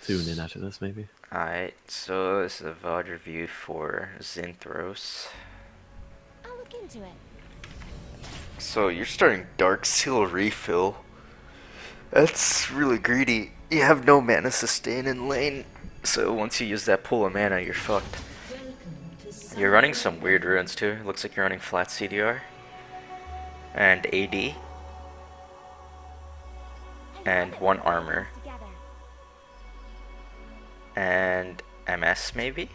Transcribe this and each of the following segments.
tune in after this, maybe. Alright, so this is a VOD review for Zinthros. I'll look into it. So you're starting Dark Seal Refill. That's really greedy. You have no mana sustain in lane, so once you use that pool of mana, you're fucked. You're running some weird runes too. Looks like you're running flat CDR and AD and one armor and MS maybe.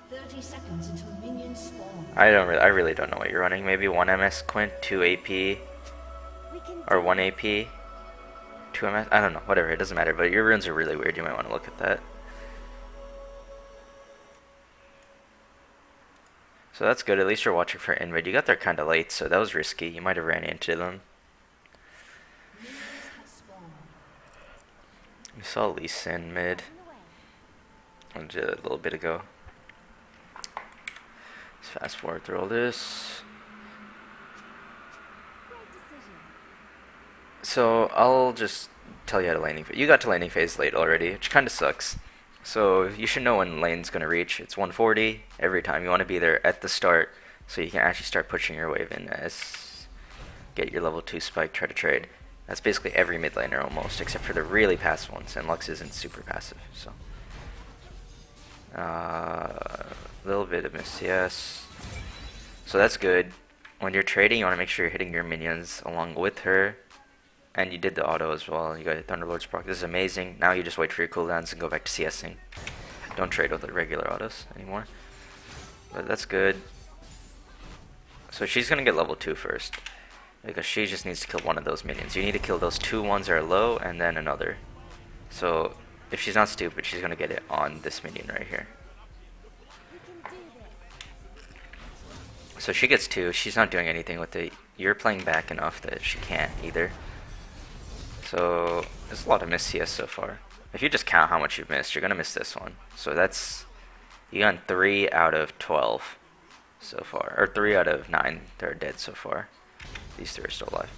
30 seconds until minions spawn. I really don't know what you're running. Maybe one MS Quint, 2 AP, or 1 AP, 2 MS. I don't know. Whatever. It doesn't matter. But your runes are really weird. You might want to look at that. So that's good. At least you're watching for invid. You got there kind of late, so that was risky. You might have ran into them. We saw Lee Sin mid a little bit ago. Let's fast forward through all this. So I'll just tell you how to laning phase. You got to laning phase late already, which kind of sucks. So you should know when lane's going to reach. It's 140 every time. You want to be there at the start so you can actually start pushing your wave in as get your level 2 spike, try to trade. That's basically every mid laner almost, except for the really passive ones, and Lux isn't super passive. So a little bit of miss CS. So that's good. When you're trading, you want to make sure you're hitting your minions along with her. And you did the auto as well. You got your Thunderlord's proc. This is amazing. Now you just wait for your cooldowns and go back to CSing. Don't trade with the regular autos anymore. But that's good. So she's going to get level 2 first. Because she just needs to kill one of those minions. You need to kill those 2 ones that are low and then another. So if she's not stupid, she's going to get it on this minion right here. So she gets 2. She's not doing anything with it. You're playing back enough that she can't either. So there's a lot of missed CS so far. If you just count how much you've missed, you're going to miss this one. So that's, you got 3 out of 12 so far. Or 3 out of 9 that are dead so far. These 3 are still alive.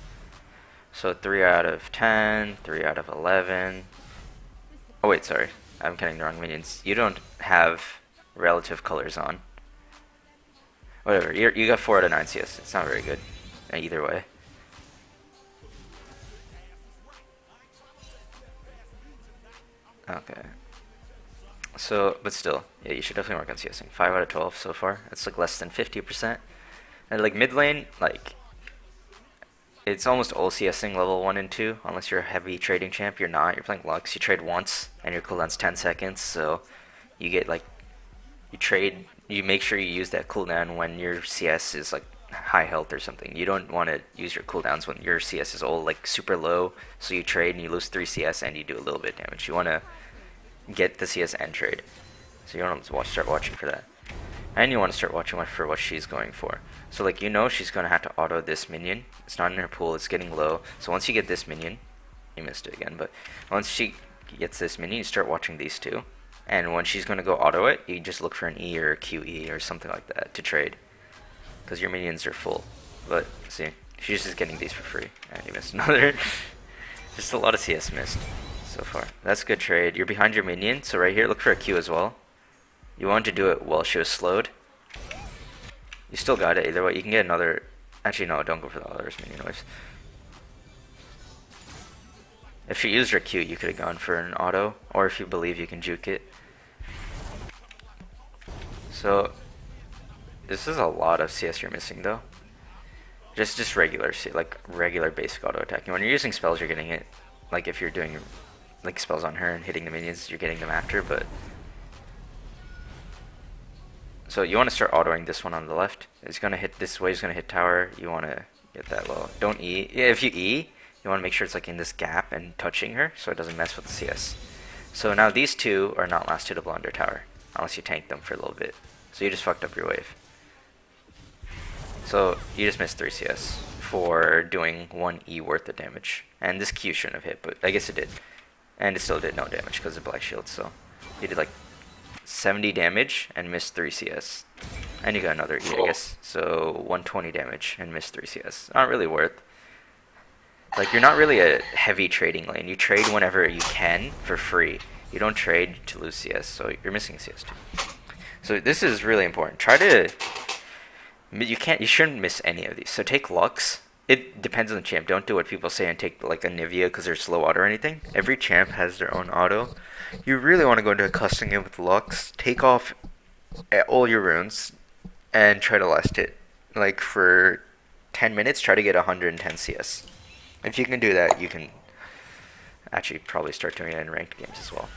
So 3 out of 10, 3 out of 11. Oh wait, sorry. I'm counting the wrong minions. You don't have relative colors on. Whatever, you got 4 out of 9 CS. It's not very good either way. Okay. So, but still, yeah, you should definitely work on CSing. 5 out of 12 so far. That's like less than 50%. And like mid lane, like, it's almost all CSing level 1 and 2, unless you're a heavy trading champ. You're not. You're playing Lux. You trade once, and your cooldown's 10 seconds, so you get like, you trade, you make sure you use that cooldown when your CS is like high health or something. You don't want to use your cooldowns when your CS is all like super low, so you trade and you lose 3 CS and you do a little bit of damage. You want to get the CS and trade, so you want to start watching for that, and you want to start watching for what she's going for. So like, you know, she's going to have to auto this minion. It's not in her pool, it's getting low. So once you get this minion, you missed it again, but once she gets this minion, you start watching these 2. And when she's going to go auto it, you just look for an E or a QE or something like that to trade, because your minions are full. But see, she's just getting these for free, and you missed another. Just a lot of CS missed so far. That's a good trade. You're behind your minion, so right here, look for a Q as well. You want to do it while she was slowed. You still got it either way. You can get another. Actually, no, don't go for the other minion waves. If she used her Q, you could have gone for an auto, or if you believe you can juke it. So this is a lot of CS you're missing though. Just regular, like regular basic auto attacking. When you're using spells, you're getting it. Like if you're doing like spells on her and hitting the minions, you're getting them after. But so you want to start autoing this one on the left. It's gonna hit this wave's gonna hit tower. You want to get that low. Don't E. Yeah, if you E, you want to make sure it's like in this gap and touching her, so it doesn't mess with the CS. So now these 2 are not last hittable under tower, unless you tank them for a little bit. So you just fucked up your wave. So you just missed 3 CS for doing 1 E worth of damage. And this Q shouldn't have hit, but I guess it did. And it still did no damage because of Black Shield, so you did like 70 damage and missed 3 CS. And you got another E, I guess. So 120 damage and missed 3 CS. Not really worth. Like, you're not really a heavy trading lane. You trade whenever you can for free. You don't trade to lose CS, so you're missing CS too. So this is really important. Try to... You shouldn't miss any of these. So take Lux. It depends on the champ. Don't do what people say and take like a Nivea because they're slow auto or anything. Every champ has their own auto. You really want to go into a custom game with Lux. Take off all your runes and try to last hit. Like for 10 minutes, try to get 110 CS. If you can do that, you can actually probably start doing it in ranked games as well.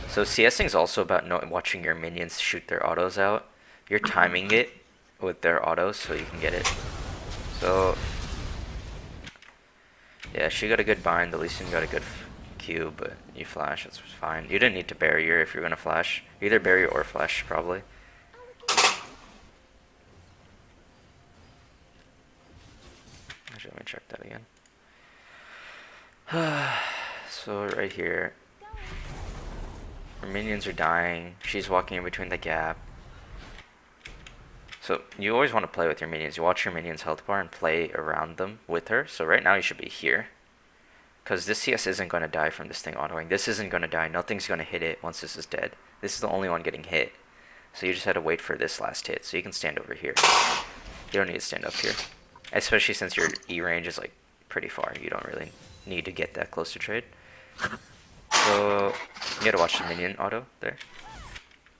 So CSing is also about watching your minions shoot their autos out. You're timing it with their autos so you can get it. So yeah, she got a good bind. The Lee Sin got a good Q, but you flash. That's fine. You didn't need to barrier if you're gonna flash. Either barrier or flash probably. Actually, let me check that again. So right here, her minions are dying. She's walking in between the gap. So you always want to play with your minions. You watch your minions' health bar and play around them with her. So right now you should be here. Because this CS isn't going to die from this thing autoing. This isn't going to die. Nothing's going to hit it once this is dead. This is the only one getting hit. So you just had to wait for this last hit. So you can stand over here. You don't need to stand up here. Especially since your E range is like pretty far. You don't really need to get that close to trade. So you gotta watch the minion auto there.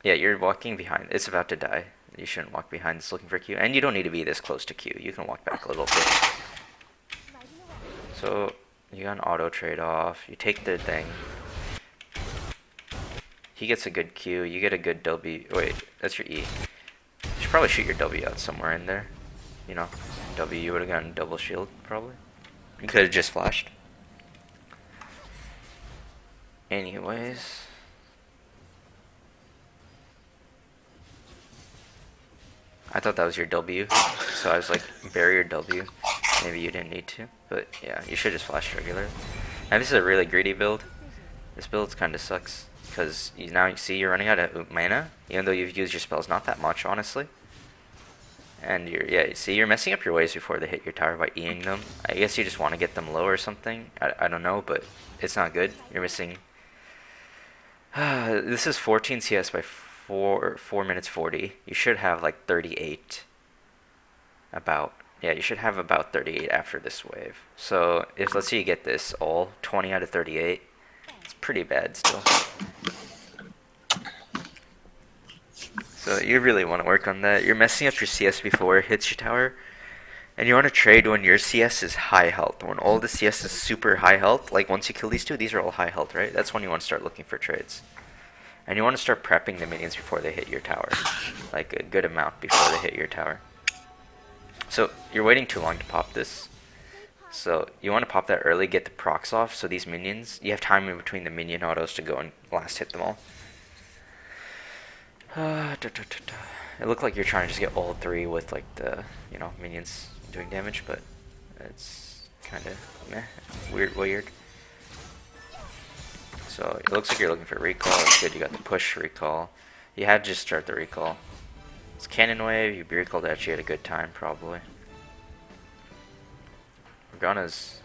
Yeah, you're walking behind. It's about to die. You shouldn't walk behind. It's looking for Q. And you don't need to be this close to Q. You can walk back a little bit. So you got an auto trade off. You take the thing. He gets a good Q. You get a good W. Wait, that's your E. You should probably shoot your W out somewhere in there. You know, W, you would have gotten double shield probably. You could have just flashed. Anyways. I thought that was your W, so I was like, barrier W. Maybe you didn't need to, but yeah, you should just flash regular. And this is a really greedy build. This build kind of sucks, because now you see you're running out of mana, even though you've used your spells not that much, honestly. And you see, you're messing up your waves before they hit your tower by Eing them. I guess you just want to get them low or something. I don't know, but it's not good. You're missing... this is 14 CS by 4 minutes 40. You should have like 38. Yeah, you should have about 38 after this wave. So if let's say you get this all 20 out of 38, it's pretty bad still. So you really want to work on that. You're messing up your CS before it hits your tower. And you want to trade when your CS is high health. When all the CS is super high health, like once you kill these two, these are all high health, right? That's when you want to start looking for trades. And you want to start prepping the minions before they hit your tower. Like a good amount before they hit your tower. So you're waiting too long to pop this. So you want to pop that early, get the procs off, so these minions, you have time in between the minion autos to go and last hit them all. It looked like you're trying to just get all three with like the, minions doing damage, but it's kind of meh, weird. So it looks like you're looking for recall. It's good you got the push recall. You had to just start the recall. It's cannon wave. You recalled actually at a good time probably. Morgana's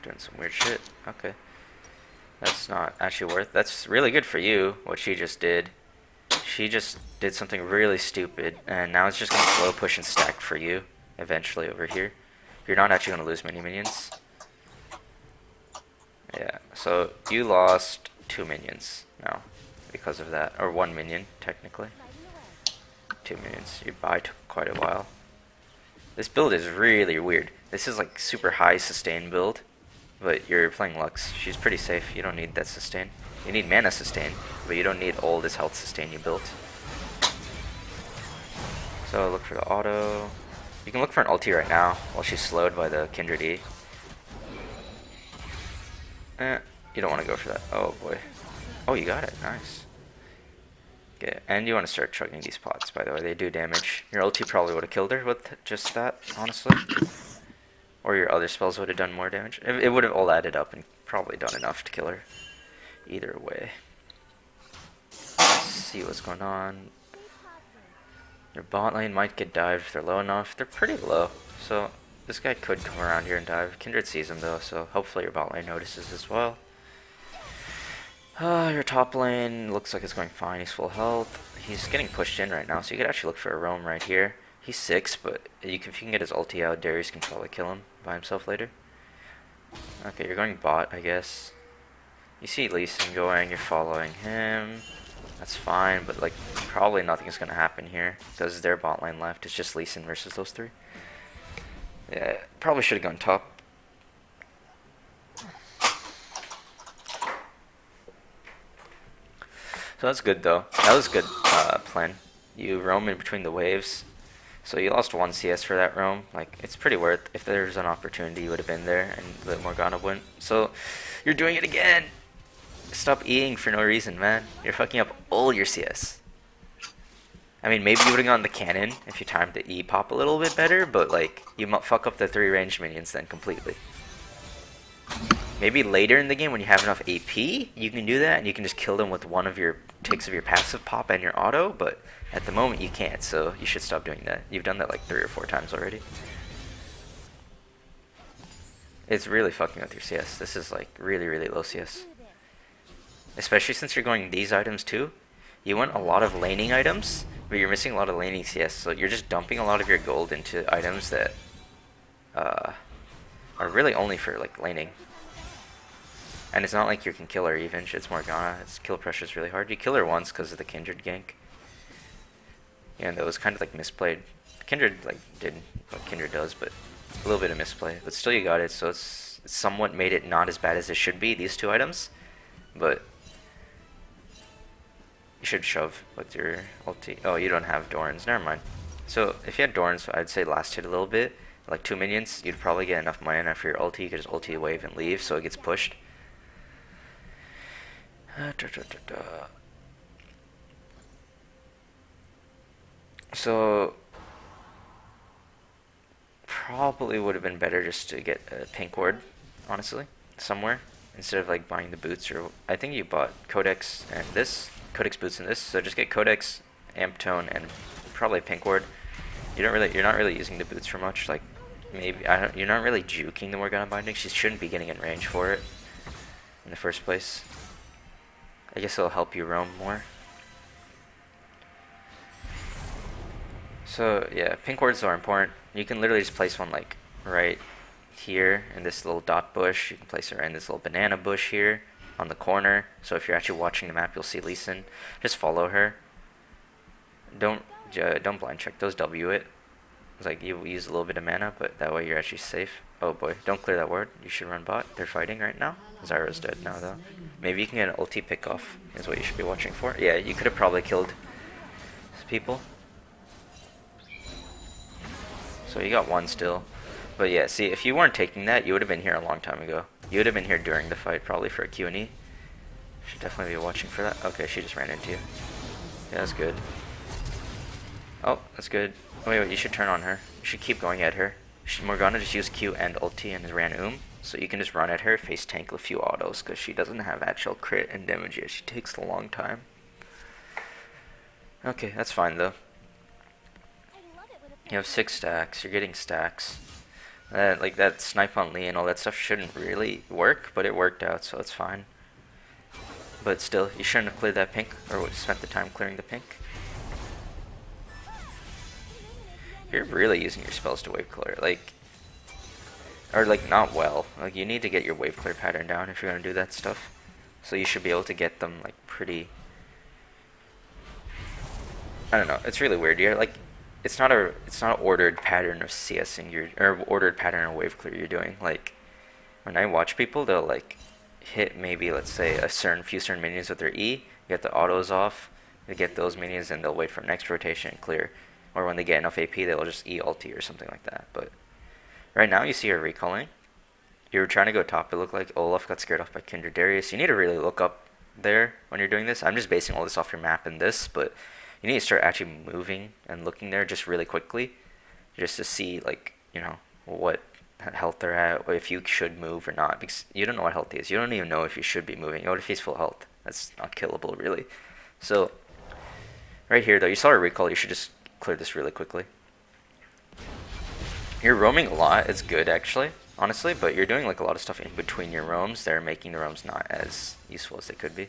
doing some weird shit. Okay. That's not actually worth. That's really good for you, what she just did. She just did something really stupid, and now it's just going to slow push and stack for you, eventually over here. You're not actually going to lose many minions. Yeah, so you lost 2 minions now, because of that. Or 1 minion, technically. 2 minions. You buy quite a while. This build is really weird. This is like super high sustain build. But you're playing Lux. She's pretty safe. You don't need that sustain. You need mana sustain, but you don't need all this health sustain you built. So look for the auto. You can look for an ulti right now while she's slowed by the Kindred E. You don't want to go for that. Oh boy. Oh, you got it. Nice. Okay, and you want to start chugging these pots, by the way. They do damage. Your ulti probably would have killed her with just that, honestly. Or your other spells would have done more damage. It would have all added up and probably done enough to kill her. Either way. Let's see what's going on. Your bot lane might get dived if they're low enough. They're pretty low. So this guy could come around here and dive. Kindred sees him though, so hopefully your bot lane notices as well. Your top lane looks like it's going fine. He's full health. He's getting pushed in right now, so you could actually look for a roam right here. He's 6, but if you can get his ulti out, Darius can probably kill him by himself later. Okay, you're going bot, I guess. You see Lee Sin going, you're following him. That's fine, but like probably nothing's gonna happen here because their bot lane left. It's just Lee Sin versus those 3. Yeah, probably should have gone top. So that's good though. That was a good plan. You roam in between the waves. So you lost 1 CS for that roam. Like, it's pretty worth. If there's an opportunity, you would have been there and the Morgana wouldn't. So you're doing it again. Stop eating for no reason, man. You're fucking up all your CS. I mean, maybe you would have gone the cannon if you timed the E pop a little bit better, but like, you might fuck up the 3 ranged minions then completely. Maybe later in the game when you have enough AP, you can do that and you can just kill them with one of your ticks of your passive pop and your auto, but at the moment you can't, so you should stop doing that. You've done that like 3 or 4 times already. It's really fucking with your CS. This is like really, really low CS. Especially since you're going these items too. You want a lot of laning items, but you're missing a lot of laning CS, so you're just dumping a lot of your gold into items that are really only for like laning. And it's not like you can kill her even. It's Morgana. Its kill pressure is really hard. You kill her once because of the Kindred gank. Yeah, and that was kind of like misplayed. Kindred like did what Kindred does, but a little bit of misplay. But still you got it, so it's somewhat made it not as bad as it should be, these 2 items. But you should shove with your ulti. Oh, you don't have Dorans. Never mind. So if you had Dorans, I'd say last hit a little bit. Like 2 minions, you'd probably get enough mana for your ulti. You could just ulti a wave and leave, so it gets pushed. So probably would have been better just to get a pink ward, honestly, somewhere, instead of like buying the boots. Or I think you bought Codex and this, Codex boots and this. So just get Codex, Amp Tone, and probably pink ward. You're not really using the boots for much. Like maybe you're not really juking the Morgana binding. She shouldn't be getting in range for it in the first place. I guess it'll help you roam more. So yeah, pink wards are important. You can literally just place one like right here in this little dot bush. You can place it right in this little banana bush here on the corner. So if you're actually watching the map, you'll see Lee Sin. Just follow her. Don't blind check. Those W it. It's like you use a little bit of mana, but that way you're actually safe. Oh boy, don't clear that ward. You should run bot. They're fighting right now. Zyra's dead now though. Maybe you can get an ulti pick off is what you should be watching for. Yeah, you could have probably killed people. So you got 1 still. But yeah, see, if you weren't taking that, you would have been here a long time ago. You would have been here during the fight, probably for a Q&E. Should definitely be watching for that. Okay, she just ran into you. Yeah, that's good. Oh, that's good. Wait, you should turn on her. You should keep going at her. Morgana just used Q and ulti and ran so you can just run at her, face tank a few autos, because she doesn't have actual crit and damage yet. She takes a long time. Okay, that's fine though. You have 6 stacks. You're getting stacks. Like that snipe on Lee and all that stuff shouldn't really work, but it worked out, so it's fine. But still, you shouldn't have cleared that pink, or spent the time clearing the pink. You're really using your spells to wave clear, like, or like not well. Like you need to get your wave clear pattern down if you're gonna do that stuff. So you should be able to get them like pretty. I don't know. It's really weird. You're like, it's not an ordered pattern of CSing or ordered pattern of wave clear you're doing. Like when I watch people, they'll like hit maybe let's say a few certain minions with their E, get the autos off, they get those minions, and they'll wait for next rotation and clear. Or when they get enough AP, they'll just E ulti or something like that. But right now, you see her recalling. You were trying to go top. It looked like Olaf got scared off by Kindred Darius. You need to really look up there when you're doing this. I'm just basing all this off your map and this, but you need to start actually moving and looking there just really quickly, just to see like what health they're at, or if you should move or not. Because you don't know what health he is. You don't even know if you should be moving. What if he's full health? That's not killable, really. So right here, though, you saw her recall. You should just clear this really quickly. You're roaming a lot. It's good actually, honestly, but you're doing like a lot of stuff in between your roams that are making the roams not as useful as they could be.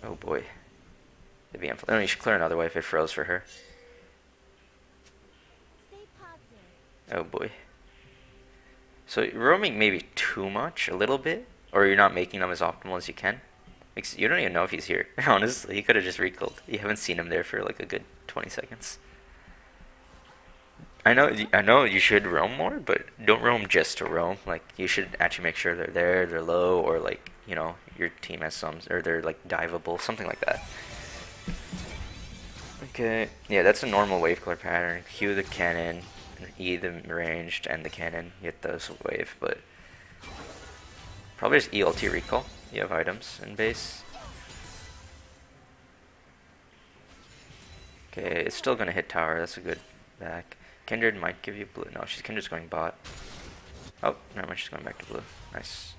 Oh boy. No, you should clear another way if it froze for her. Stay positive. Oh boy. So you're roaming maybe too much, a little bit, or you're not making them as optimal as you can. You don't even know if he's here. Honestly, he could have just recalled. You haven't seen him there for like a good 20 seconds. I know you should roam more, but don't roam just to roam. Like you should actually make sure they're there, they're low, or like your team has some, or they're like diveable, something like that. Okay, yeah, that's a normal wave clear pattern. Q the cannon, E the ranged, and the cannon. Get those wave, but probably just ELT recall. You have items in base. Okay, it's still gonna hit tower. That's a good back. Kindred might give you blue. No, Kindred's going bot. Oh, never mind. She's going back to blue. Nice.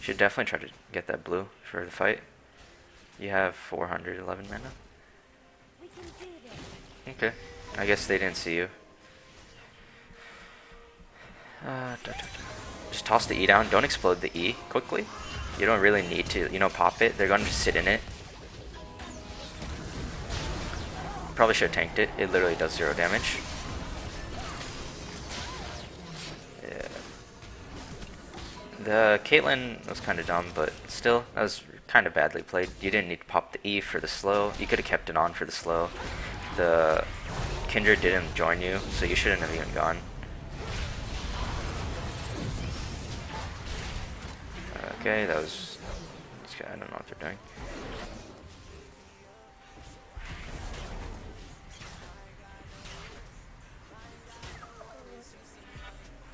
Should definitely try to get that blue for the fight. You have 411 mana. We can do this. Okay. I guess they didn't see you. Just toss the E down. Don't explode the E quickly. You don't really need to, pop it. They're gonna just sit in it. Probably should have tanked it. It literally does 0 damage. Yeah. The Caitlyn was kind of dumb, but still, that was kind of badly played. You didn't need to pop the E for the slow. You could have kept it on for the slow. The Kindred didn't join you, so you shouldn't have even gone. Okay, that was... I don't know what they're doing.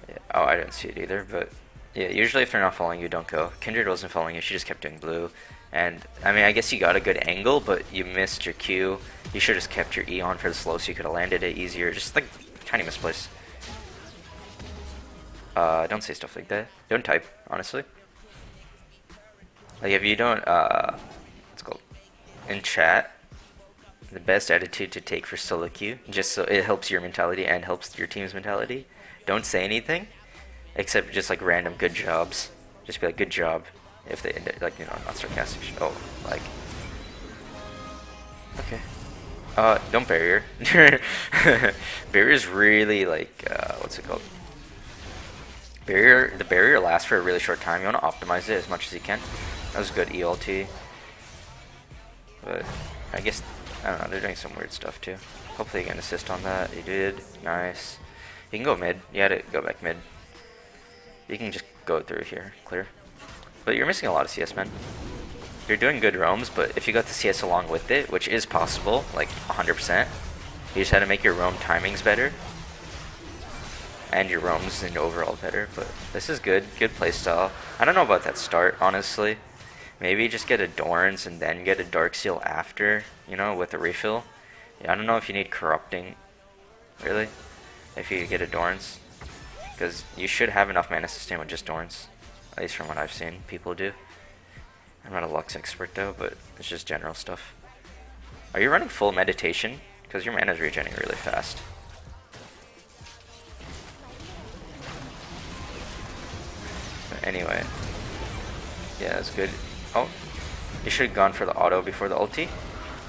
Yeah. Oh, I didn't see it either, but... Yeah, usually if they're not following you, don't go. Kindred wasn't following you, she just kept doing blue. And, I mean, I guess you got a good angle, but you missed your Q. You should have just kept your E on for the slow so you could have landed it easier. Just, like, tiny misplace. Don't say stuff like that. Don't type, honestly. Like, if you don't, what's it called? In chat, the best attitude to take for solo queue, just so it helps your mentality and helps your team's mentality. Don't say anything, except just like random good jobs. Just be like, good job, if they, like, not sarcastic. Oh, like, okay. Don't barrier. Barrier's really, like, what's it called? The barrier lasts for a really short time. You want to optimize it as much as you can. That was good ELT. But I guess, I don't know, they're doing some weird stuff too. Hopefully you get an assist on that. You did. Nice. You can go mid. You had to go back mid. You can just go through here. Clear. But you're missing a lot of CS, man. You're doing good roams, but if you got the CS along with it, which is possible, like 100%, you just had to make your roam timings better. And your roams and overall better, but this is good. Good playstyle. I don't know about that start, honestly. Maybe just get a Dorns and then get a Dark Seal after, with a refill. Yeah, I don't know if you need Corrupting, really, if you get a Dorns. Because you should have enough mana sustain with just Dorns. At least from what I've seen people do. I'm not a Lux expert though, but it's just general stuff. Are you running full meditation? Because your mana's regenerating really fast. But anyway. Yeah, that's good. Oh, you should have gone for the auto before the ulti.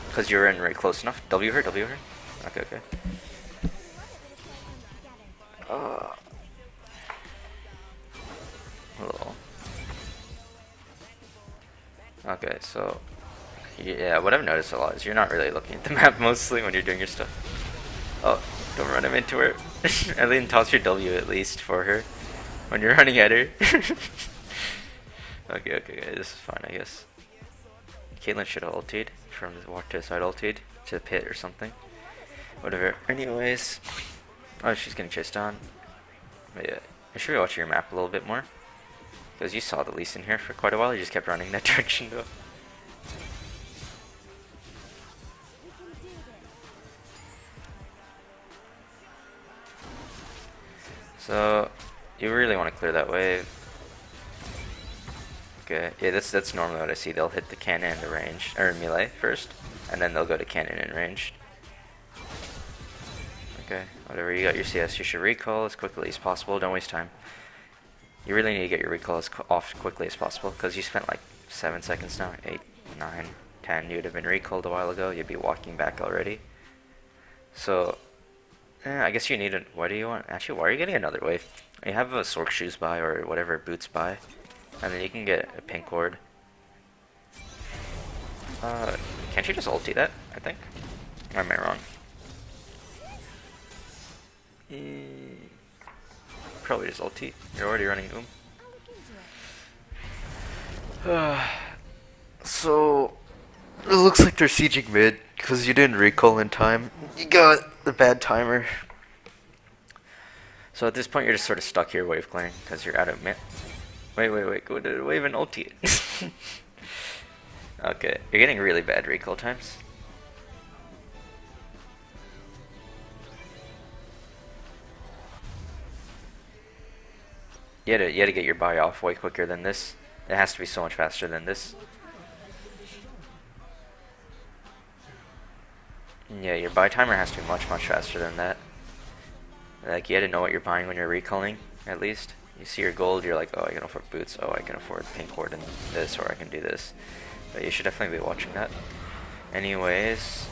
Because you're in right close enough. W her, W her. Okay, okay. Little. Okay, so yeah, what I've noticed a lot is you're not really looking at the map mostly when you're doing your stuff. Oh, don't run him into her. And then toss your W at least for her when you're running at her. Okay, this is fine, I guess. Caitlyn should have ultied from the walk to the side, ultied to the pit or something. Whatever. Anyways, oh, she's getting chased on. But yeah, I should be watching your map a little bit more. Because you saw the Lee Sin here for quite a while, you just kept running that direction though. So, you really want to clear that wave. Okay, yeah, that's normally what I see. They'll hit the cannon and the range, or melee first, and then they'll go to cannon and ranged. Okay, whatever, you got your CS. You should recall as quickly as possible. Don't waste time. You really need to get your recall off quickly as possible, because you spent like 7 seconds now. 8, 9, 10. You'd have been recalled a while ago. You'd be walking back already. So, I guess you need a... What do you want? Actually, why are you getting another wave? You have a Sork Shoes buy, or whatever, Boots buy. And then you can get a Pink Ward. Can't you just ulti that, I think? Or am I wrong? Probably just ulti. You're already running I'll look into it. So, it looks like they're sieging mid, because you didn't recall in time. You got the bad timer. So at this point you're just sort of stuck here wave clearing, because you're out of mid. Wait, go to the wave and ulti it. Okay, you're getting really bad recall times. You had to get your buy off way quicker than this. It has to be so much faster than this. Yeah, your buy timer has to be much faster than that. Like, you had to know what you're buying when you're recalling, at least. You see your gold, you're like, oh, I can afford boots, oh, I can afford pink ward and this, or I can do this. But you should definitely be watching that. Anyways,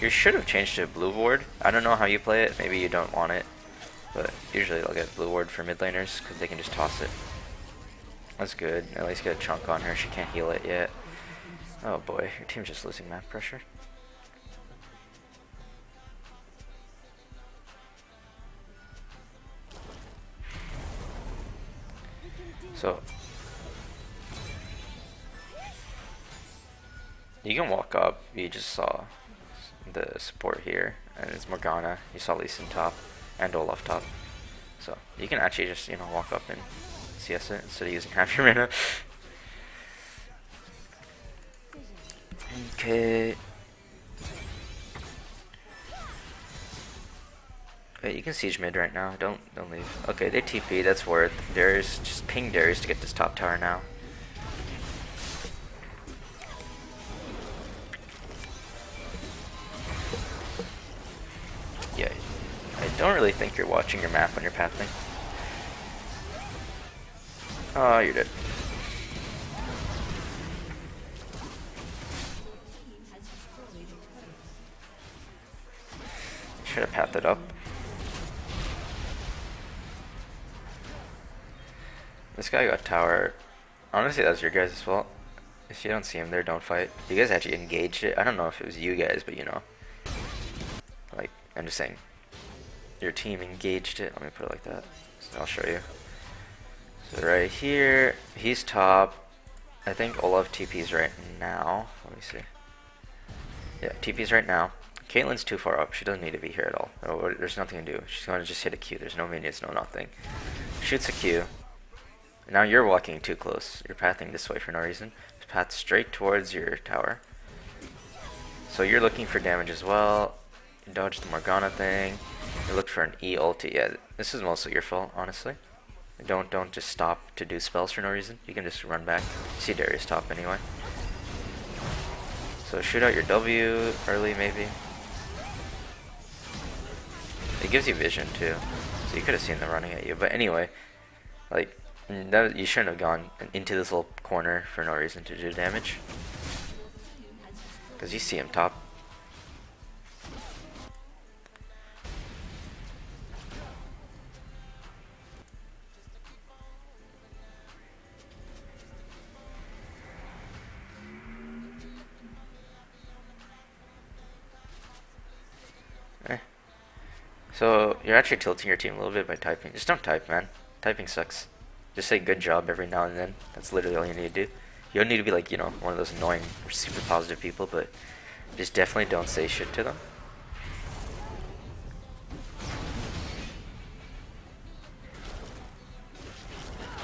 you should have changed to blue ward. I don't know how you play it, maybe you don't want it. But usually they'll get blue ward for mid laners, because they can just toss it. That's good, at least get a chunk on her, she can't heal it yet. Oh boy, your team's just losing map pressure. So, you can walk up, you just saw the support here, and it's Morgana, you saw Lee Sin top, and Olaf top. So, you can actually just, you know, walk up and CS it instead of using half your mana. Okay. Wait, you can siege mid right now, don't leave. Okay, they TP, that's worth. Darius, just ping Darius to get this top tower now. Yeah, I don't really think you're watching your map when you're pathing. Oh, you're dead. Should have pathed it up. This guy got tower. Honestly, that's your guys' fault. If you don't see him there, don't fight. You guys actually engaged it. I don't know if it was you guys, but you know. Like, I'm just saying. Your team engaged it. Let me put it like that. So I'll show you. So right here, he's top. I think Olaf TP's right now. Let me see. Yeah, TP's right now. Caitlyn's too far up. She doesn't need to be here at all. There's nothing to do. She's going to just hit a Q. There's no minions, no nothing. Shoots a Q. Now you're walking too close. You're pathing this way for no reason. Just path straight towards your tower. So you're looking for damage as well. You dodge the Morgana thing. You look for an E ulti. Yeah, this is mostly your fault, honestly. Don't just stop to do spells for no reason. You can just run back. You see Darius top anyway. So shoot out your W early maybe. It gives you vision too. So you could have seen them running at you. But anyway, like, that, you shouldn't have gone into this little corner for no reason to do damage. Because you see him top. So you're actually tilting your team a little bit by typing. Just don't type, man. Typing sucks. Just say good job every now and then. That's literally all you need to do. You don't need to be like, you know, one of those annoying or super positive people, but just definitely don't say shit to them.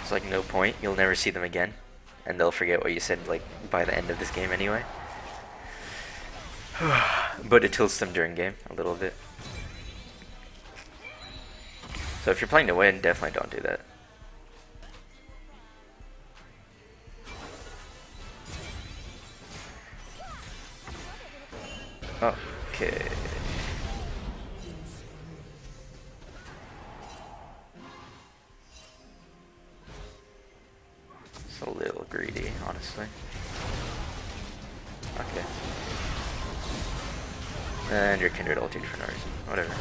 It's like no point. You'll never see them again. And they'll forget what you said like by the end of this game anyway. But it tilts them during game a little bit. So if you're playing to win, definitely don't do that. Okay. It's a little greedy, honestly. Okay. And your Kindred ulted for no reason. Whatever.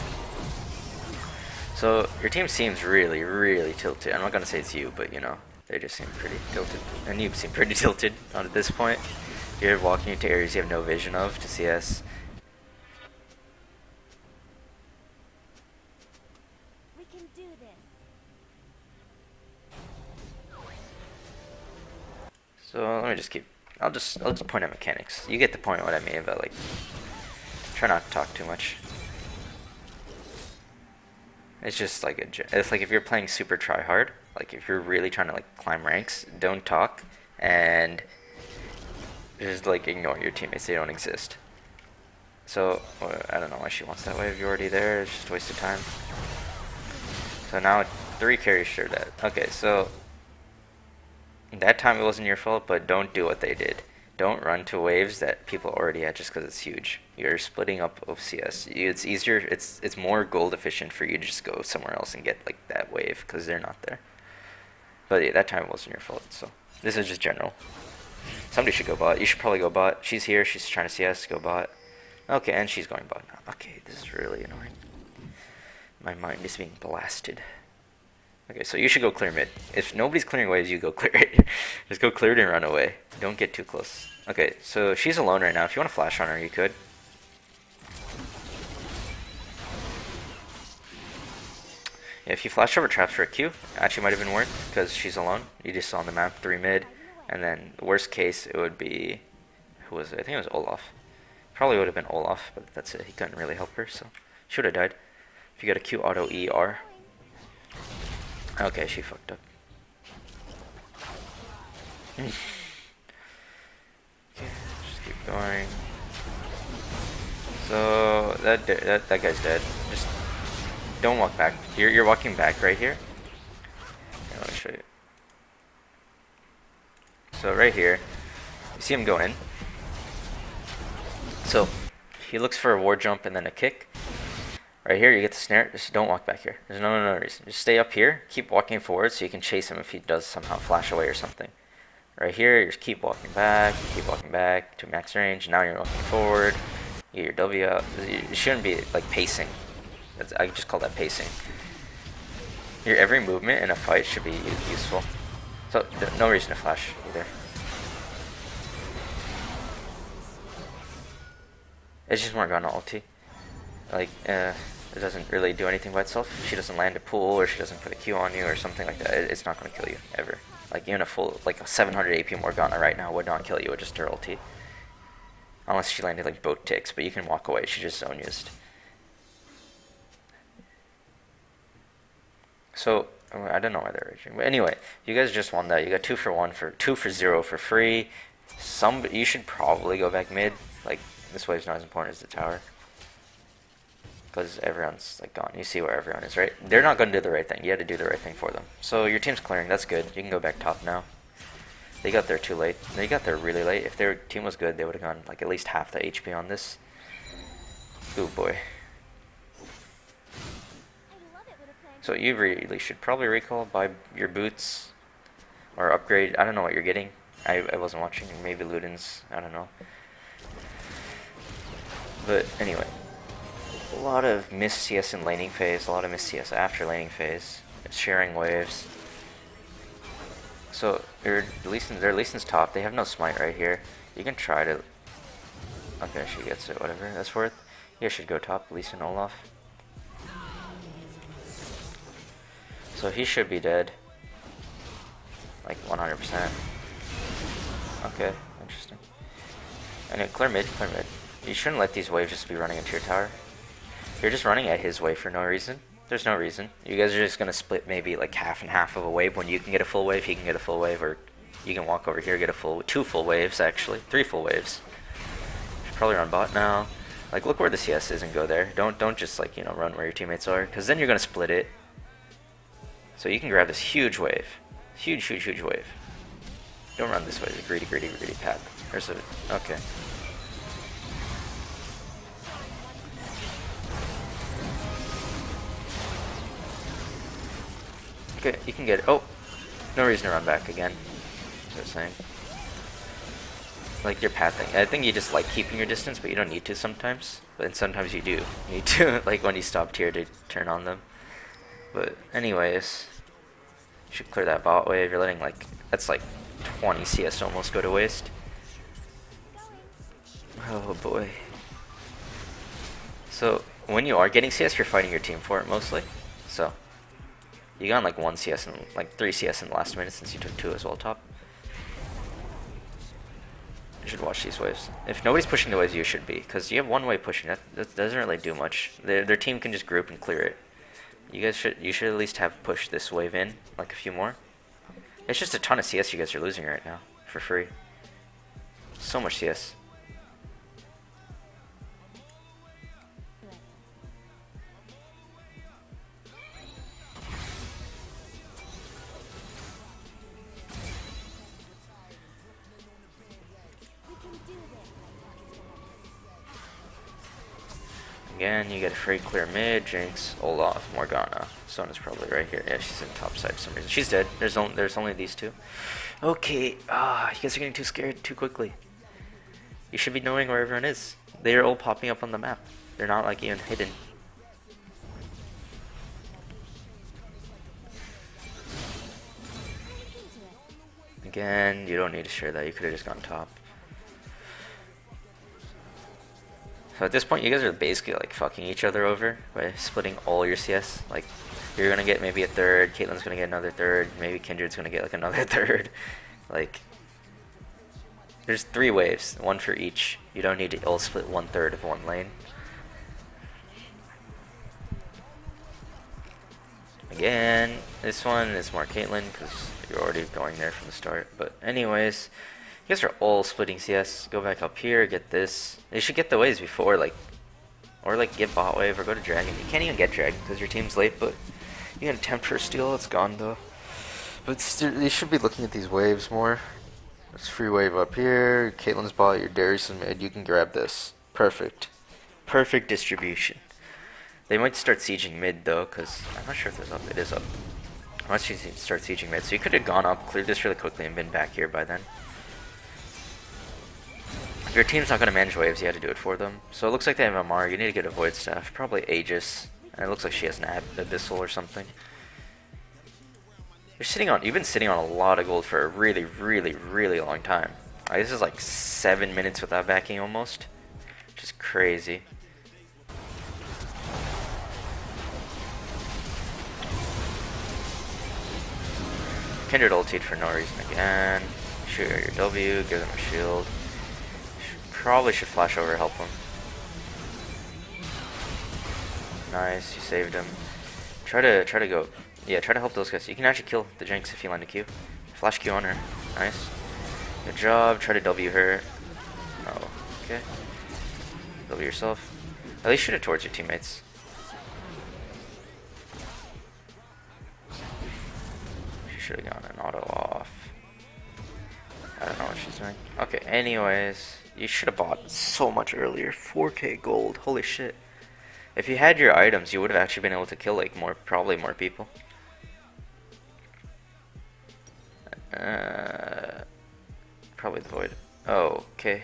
So, your team seems really, really tilted. I'm not gonna say it's you, but you know, they just seem pretty tilted. And you seem pretty tilted at this point. You're walking into areas you have no vision of to CS. We can do this. So let me just keep. I'll just point out mechanics. You get the point what I mean about like. Try not to talk too much. It's just like it's like if you're playing super try hard, like if you're really trying to like climb ranks, don't talk and just like ignore your teammates. They don't exist. So I don't know why she wants that wave. You're already there. It's just a waste of time. So now 3 carries sure dead. Okay, so that time it wasn't your fault, but don't do what they did. Don't run to waves that people already had just because it's huge. You're splitting up OCS. It's easier. It's more gold efficient for you to just go somewhere else and get like that wave because they're not there. But yeah, that time it wasn't your fault. So this is just general. Somebody should go bot. You should probably go bot. She's here. She's trying to CS. Go bot. Okay, and she's going bot now. Okay, this is really annoying. My mind is being blasted. Okay, so you should go clear mid. If nobody's clearing waves, you go clear it. Just go clear it and run away. Don't get too close. Okay, so she's alone right now. If you want to flash on her, you could. Yeah, if you flash over traps for a Q, actually might have been worth because she's alone. You just saw on the map 3 mid, and then worst case it would be, who was it? I think it was Olaf. Probably would have been Olaf, but that's it. He couldn't really help her, so she would have died. If you got a Q auto ER. Okay, she fucked up. Okay, just keep going. So that guy's dead. Just don't walk back. You're walking back right here. Here, let me show you. So right here, you see him go in. So he looks for a ward jump and then a kick. Right here, you get the snare. Just don't walk back here. There's no reason. Just stay up here. Keep walking forward so you can chase him if he does somehow flash away or something. Right here, you just keep walking back to max range. Now you're walking forward. You get your W out. You shouldn't be like pacing. I just call that pacing. Your every movement in a fight should be useful. So no reason to flash either. It's just Morgana ulti. Like, it doesn't really do anything by itself. If she doesn't land a pool or she doesn't put a Q on you or something like that, it's not going to kill you, ever. Like, even a full, like a 700 AP Morgana right now would not kill you with just her ulti. Unless she landed like both ticks, but you can walk away. She just zone used. So, I don't know why they're raging. But anyway, you guys just won that. You got 2 for 1 for 2 for 0 for free. You should probably go back mid. Like, this wave's not as important as the tower. Because everyone's like gone. You see where everyone is, right? They're not going to do the right thing. You had to do the right thing for them. So your team's clearing. That's good. You can go back top now. They got there too late. They got there really late. If their team was good, they would have gone like at least half the HP on this. Ooh boy. So you really should probably recall, buy your boots, or upgrade. I don't know what you're getting. I wasn't watching. Maybe Luden's. I don't know. But anyway. A lot of missed CS in laning phase, a lot of missed CS after laning phase. It's sharing waves. So their Lee Sin's top. They have no smite right here. You can try to. Okay, she gets it. Whatever that's worth. You guys should go top. Lee Sin Olaf. So he should be dead. Like 100%. Okay, interesting. And then clear mid. You shouldn't let these waves just be running into your tower. You're just running at his wave for no reason. There's no reason. You guys are just going to split maybe like half and half of a wave. When you can get a full wave, he can get a full wave. Or you can walk over here, get a full... 2 full waves, actually. 3 full waves. Should probably run bot now. Like, look where the CS is and go there. Don't just, like, you know, run where your teammates are. Because then you're going to split it. So you can grab this huge wave. Huge wave. Don't run this way. The greedy path. There's a... Okay. Okay, you can get it. Oh, no reason to run back again. I was saying. Like your pathing. I think you just like keeping your distance, but you don't need to sometimes. But sometimes you do need to, like when you stop tier to turn on them. But anyways, you should clear that bot wave. You're letting like, that's like 20 CS almost go to waste. Oh boy. So when you are getting CS, you're fighting your team for it mostly. So you got like 1 CS and like 3 CS in the last minute since you took 2 as well top. You should watch these waves. If nobody's pushing the waves, you should be, because you have 1 wave pushing. That doesn't really do much. Their team can just group and clear it. You should at least have pushed this wave in, like a few more. It's just a ton of CS you guys are losing right now for free. So much CS. We can do this. Again, you get a free clear mid, Jinx, Olaf, Morgana. Sona's probably right here. Yeah, she's in top side for some reason. She's dead. There's only these 2. Okay, you guys are getting too scared too quickly. You should be knowing where everyone is. They're all popping up on the map. They're not like even hidden. Again, you don't need to share that. You could have just gone top. So at this point, you guys are basically like fucking each other over by splitting all your CS. Like, you're gonna get maybe a third, Caitlyn's gonna get another third, maybe Kindred's gonna get like another third. Like, there's 3 waves, 1 for each. You don't need to all split 1/3 of 1 lane. Again, this one is more Caitlyn because you're already going there from the start. But anyways, you guys are all splitting CS. Go back up here, get this. You should get the waves before, like, or like get bot wave or go to dragon. You can't even get dragon because your team's late, but you can attempt for steal. It's gone though. But still, you should be looking at these waves more. There's free wave up here. Caitlyn's bot, your Darius is mid. You can grab this. Perfect. Perfect distribution. They might start sieging mid though, because I'm not sure if it's up. It is up. Unless you start sieging mid. So you could have gone up, cleared this really quickly, and been back here by then. If your team's not going to manage waves, you have to do it for them. So it looks like they have Amar. You need to get a Void Staff. Probably Aegis. And it looks like she has an Abyssal or something. You've been sitting on a lot of gold for a really, really, really long time. Like, this is like 7 minutes without backing almost. Which is crazy. Kindred ultied for no reason again. Shoot your W, give them a shield. Probably should flash over, help him. Nice, you saved him. Try to go. Yeah, try to help those guys. You can actually kill the Jinx if you land a Q. Flash Q on her. Nice. Good job. Try to W her. Oh, okay. W yourself. At least shoot it towards your teammates. She should have gone an auto off. I don't know what she's doing. Okay, anyways. You should have bought so much earlier. 4k gold. Holy shit. If you had your items, you would have actually been able to kill like probably more people. Probably the Void. Oh, okay.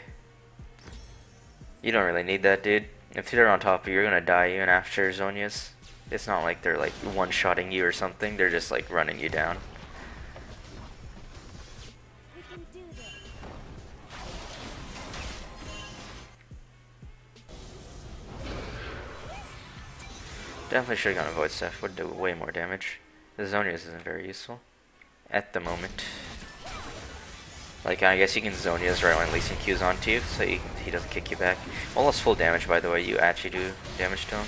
You don't really need that, dude. If they're on top of you, you're gonna die even after Zhonya's. It's not like they're like one-shotting you or something. They're just like running you down. We can do this. Definitely should have gone a Void Staff. Would do way more damage. The Zhonya's isn't very useful at the moment. Like, I guess you can Zhonya's right when Lee Sin Q's onto you, so he doesn't kick you back. Almost full damage, by the way. You actually do damage to him.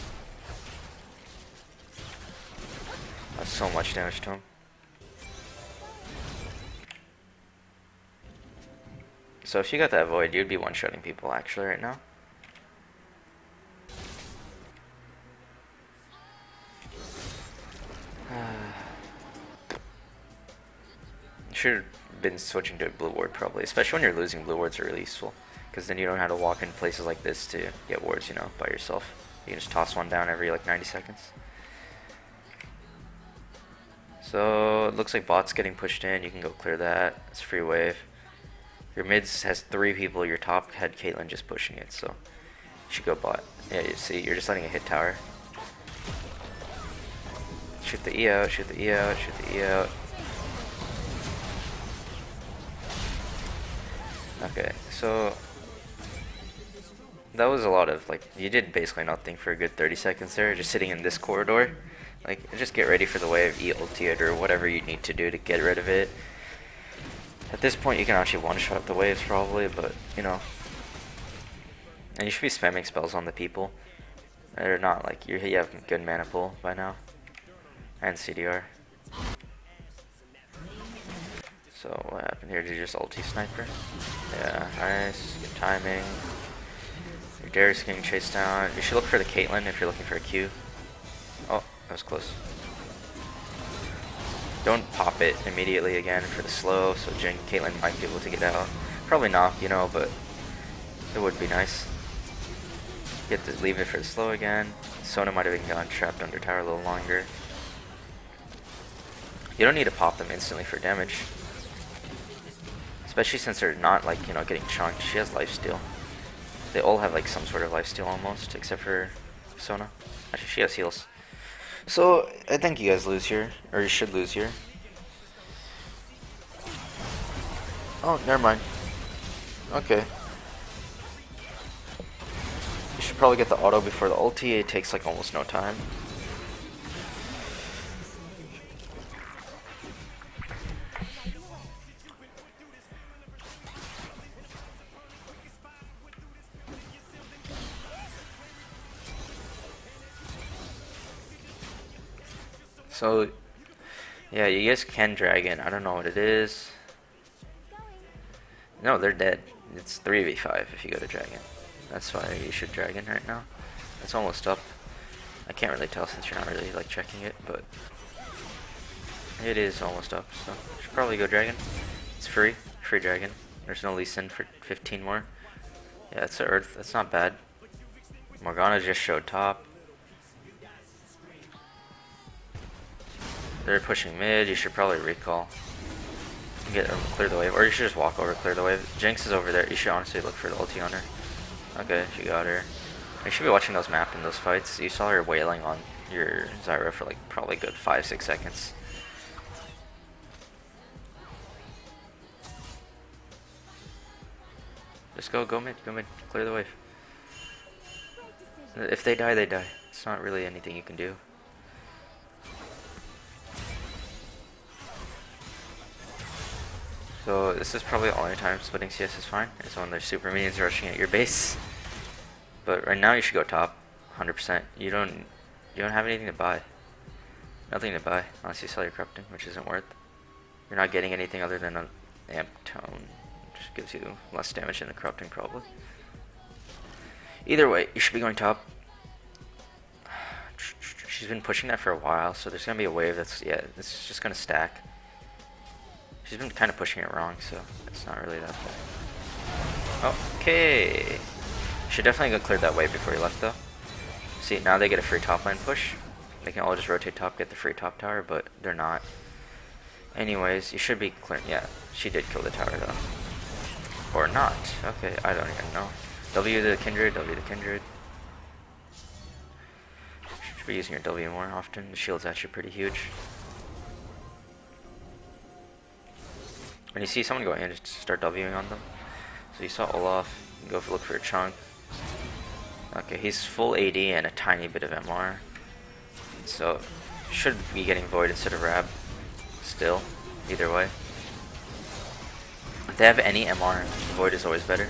That's so much damage to him. So if you got that Void, you'd be one-shotting people actually right now. Should have been switching to blue ward probably, especially when you're losing. Blue wards are really useful, because then you don't have to walk in places like this to get wards, you know, by yourself. You can just toss one down every like 90 seconds. So it looks like bot's getting pushed in. You can go clear that. It's free wave. Your mids has 3 people. Your top had Caitlyn just pushing it, so you should go bot. Yeah, you see, you're just letting it hit tower. Shoot the E out, shoot the E out, shoot the E out. Okay, so that was a lot of, like, you did basically nothing for a good 30 seconds there, just sitting in this corridor. Like, just get ready for the wave, E ulti it, or whatever you need to do to get rid of it. At this point, you can actually one-shot the waves probably, but, you know. And you should be spamming spells on the people. They're not, like, you have good mana pool by now. And CDR. So, what happened here? Did you just ulti sniper? Yeah, nice. Good timing. Your Darius getting chased down. You should look for the Caitlyn if you're looking for a Q. Oh, that was close. Don't pop it immediately again for the slow, so Caitlyn might be able to get out. Probably not, you know, but it would be nice. You have to leave it for the slow again. Sona might have gotten trapped under tower a little longer. You don't need to pop them instantly for damage. Especially since they're not, like, you know, getting chunked. She has lifesteal. They all have, like, some sort of lifesteal almost, except for Sona. Actually, she has heals. So, I think you guys lose here. Or you should lose here. Oh, never mind. Okay. You should probably get the auto before the ulti. It takes, like, almost no time. So, yeah, you guys can dragon. I don't know what it is. No, they're dead. It's 3v5 if you go to dragon. That's why you should dragon right now. It's almost up. I can't really tell since you're not really, like, checking it, but it is almost up, so you should probably go dragon. It's free. Free dragon. There's no Lee Sin for 15 more. Yeah, it's a earth. That's not bad. Morgana just showed top. They're pushing mid. You should probably recall. Get clear the wave, or you should just walk over, clear the wave. Jinx is over there. You should honestly look for the ulti on her. Okay, she got her. You should be watching those map in those fights. You saw her wailing on your Zyra for like probably good 5-6 seconds. Just go mid, clear the wave. If they die, they die. It's not really anything you can do. So this is probably the only time splitting CS is fine. It's when there's super minions rushing at your base. But right now you should go top, 100%. You don't have anything to buy. Nothing to buy unless you sell your corrupting, which isn't worth. You're not getting anything other than an amp tone. Just gives you less damage than the corrupting probably. Either way, you should be going top. She's been pushing that for a while, so there's gonna be a wave that's, yeah, it's just gonna stack. She's been kind of pushing it wrong, so it's not really that bad. Okay. Should definitely go clear that wave before he left, though. See, now they get a free top lane push. They can all just rotate top, get the free top tower, but they're not. Anyways, you should be clear. Yeah, she did kill the tower, though. Or not. Okay, I don't even know. W the Kindred, W the Kindred. Should be using your W more often. The shield's actually pretty huge. When you see someone going in, just start Wing on them. So you saw Olaf, go look for a chunk. Okay, he's full AD and a tiny bit of MR. So, should be getting Void instead of Rab. Still, either way. If they have any MR, Void is always better.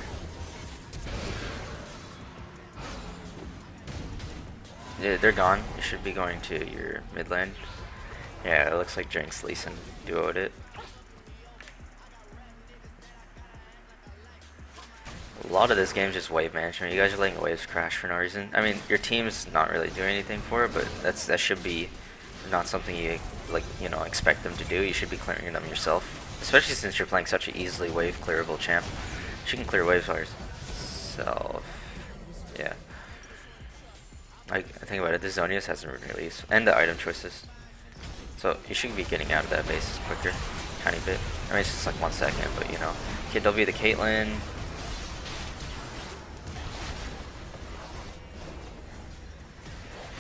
Yeah, they're gone. You should be going to your mid lane. Yeah, it looks like Jinx, Lee Sin duoed it. A lot of this game is just wave management. You guys are letting waves crash for no reason. I mean, your team's not really doing anything for it, but that should be not something you expect them to do. You should be clearing them yourself, especially since you're playing such an easily wave clearable champ. She can clear waves by herself. Yeah. I think about it. This Zonius hasn't been released, and the item choices. So you should be getting out of that base quicker, tiny bit. I mean, it's just like 1 second, but you know. Okay, W the Caitlyn.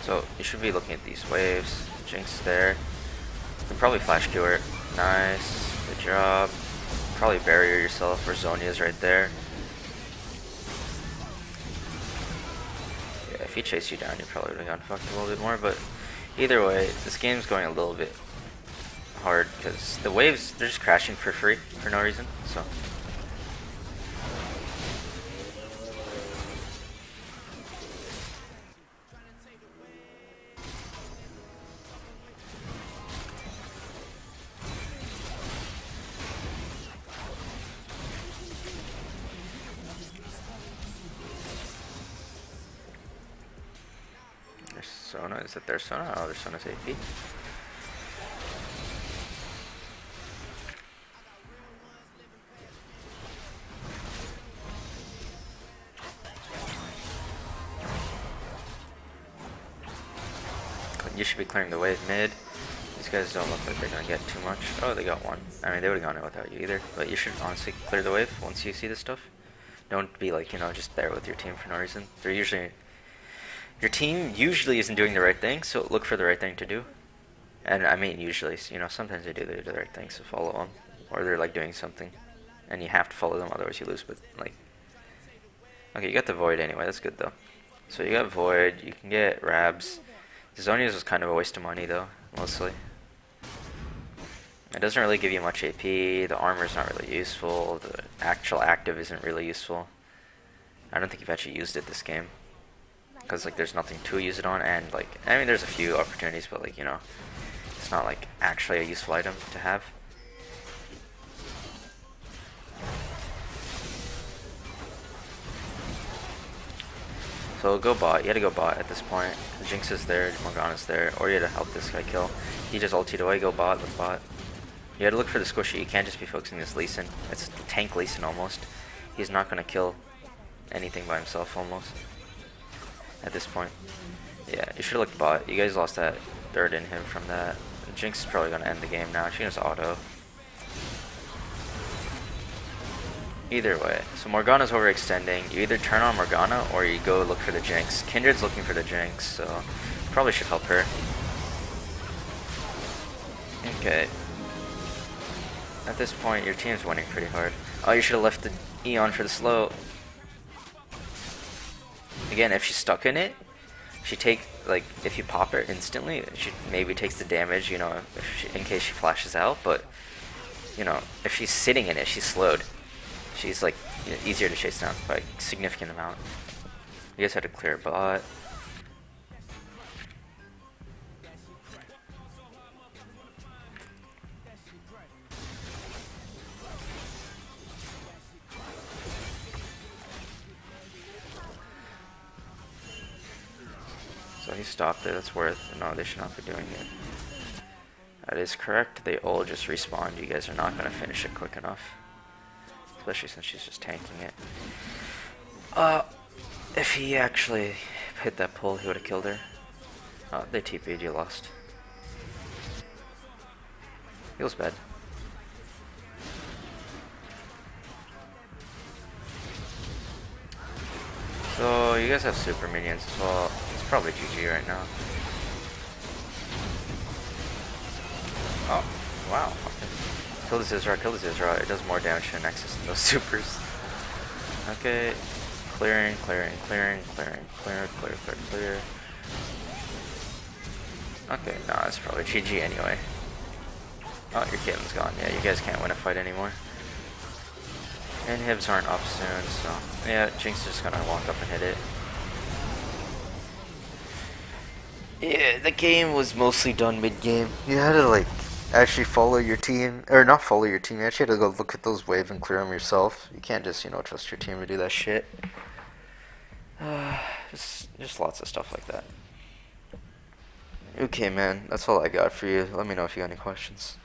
So you should be looking at these waves. Jinx is there. You can probably flash Q her. Nice. Good job. Probably barrier yourself, or Zhonya's right there. Yeah, if he chased you down, you probably would have gotten fucked a little bit more, but either way, this game's going a little bit hard because the waves, they're just crashing for free for no reason, so. There's Sona, is it their Sona? Oh, there's Sona's AP. You should be clearing the wave mid. These guys don't look like they're gonna get too much. Oh, they got one. I mean, they would've gone it without you either. But you should honestly clear the wave once you see this stuff. Don't be like, you know, just there with your team for no reason. They're usually... Your team usually isn't doing the right thing, so look for the right thing to do. And I mean usually, you know, sometimes they do the right thing, so follow them. Or they're like doing something. And you have to follow them, otherwise you lose, but like... Okay, you got the Void anyway, that's good though. So you got Void, you can get Rabs. Zhonya's was kind of a waste of money though, mostly. It doesn't really give you much AP, the armor's not really useful, the actual active isn't really useful. I don't think you've actually used it this game. Because like there's nothing to use it on, and like, I mean there's a few opportunities, but like, you know, it's not like actually a useful item to have. So go bot, you had to go bot at this point. Jinx is there, Morgana's there, or you had to help this guy kill. He just ulted away, go bot with bot. You had to look for the squishy, you can't just be focusing this Lee Sin. It's tank Lee Sin almost. He's not gonna kill anything by himself almost. At this point. Yeah, you should have looked bot. You guys lost that third in him from that. Jinx is probably gonna end the game now. She can just auto. Either way. So Morgana's overextending. You either turn on Morgana or you go look for the Jinx. Kindred's looking for the Jinx, so probably should help her. Okay. At this point, your team's winning pretty hard. Oh, you should have left the Eon for the slow. Again, if she's stuck in it, she take, like, if you pop her instantly, she maybe takes the damage, you know, in case she flashes out, but, you know, if she's sitting in it, she's slowed. She's, like, you know, easier to chase down by a significant amount. You guys had to clear bot. So he stopped it, that's worth. No, they should not be doing it. That is correct, they all just respawned. You guys are not going to finish it quick enough. Especially since she's just tanking it. If he actually hit that pull, he would have killed her. Oh, they TP'd, you lost. Feels bad. So, you guys have super minions as well. It's probably GG right now. Oh, wow. Kill the Zinthros, kill the Zinthros. It does more damage to Nexus than those supers. Okay. Clearing, clearing, clearing, clearing, clear, clear, clear, clear. Okay, nah, it's probably GG anyway. Oh, your Caitlin's gone. Yeah, you guys can't win a fight anymore. And Hibs aren't up soon, so... Yeah, Jinx is just gonna walk up and hit it. Yeah, the game was mostly done mid-game. You had to, like, actually follow your team. Or not follow your team, you actually had to go look at those waves and clear them yourself. You can't just, you know, trust your team to do that shit. Just lots of stuff like that. Okay, man, that's all I got for you. Let me know if you got any questions.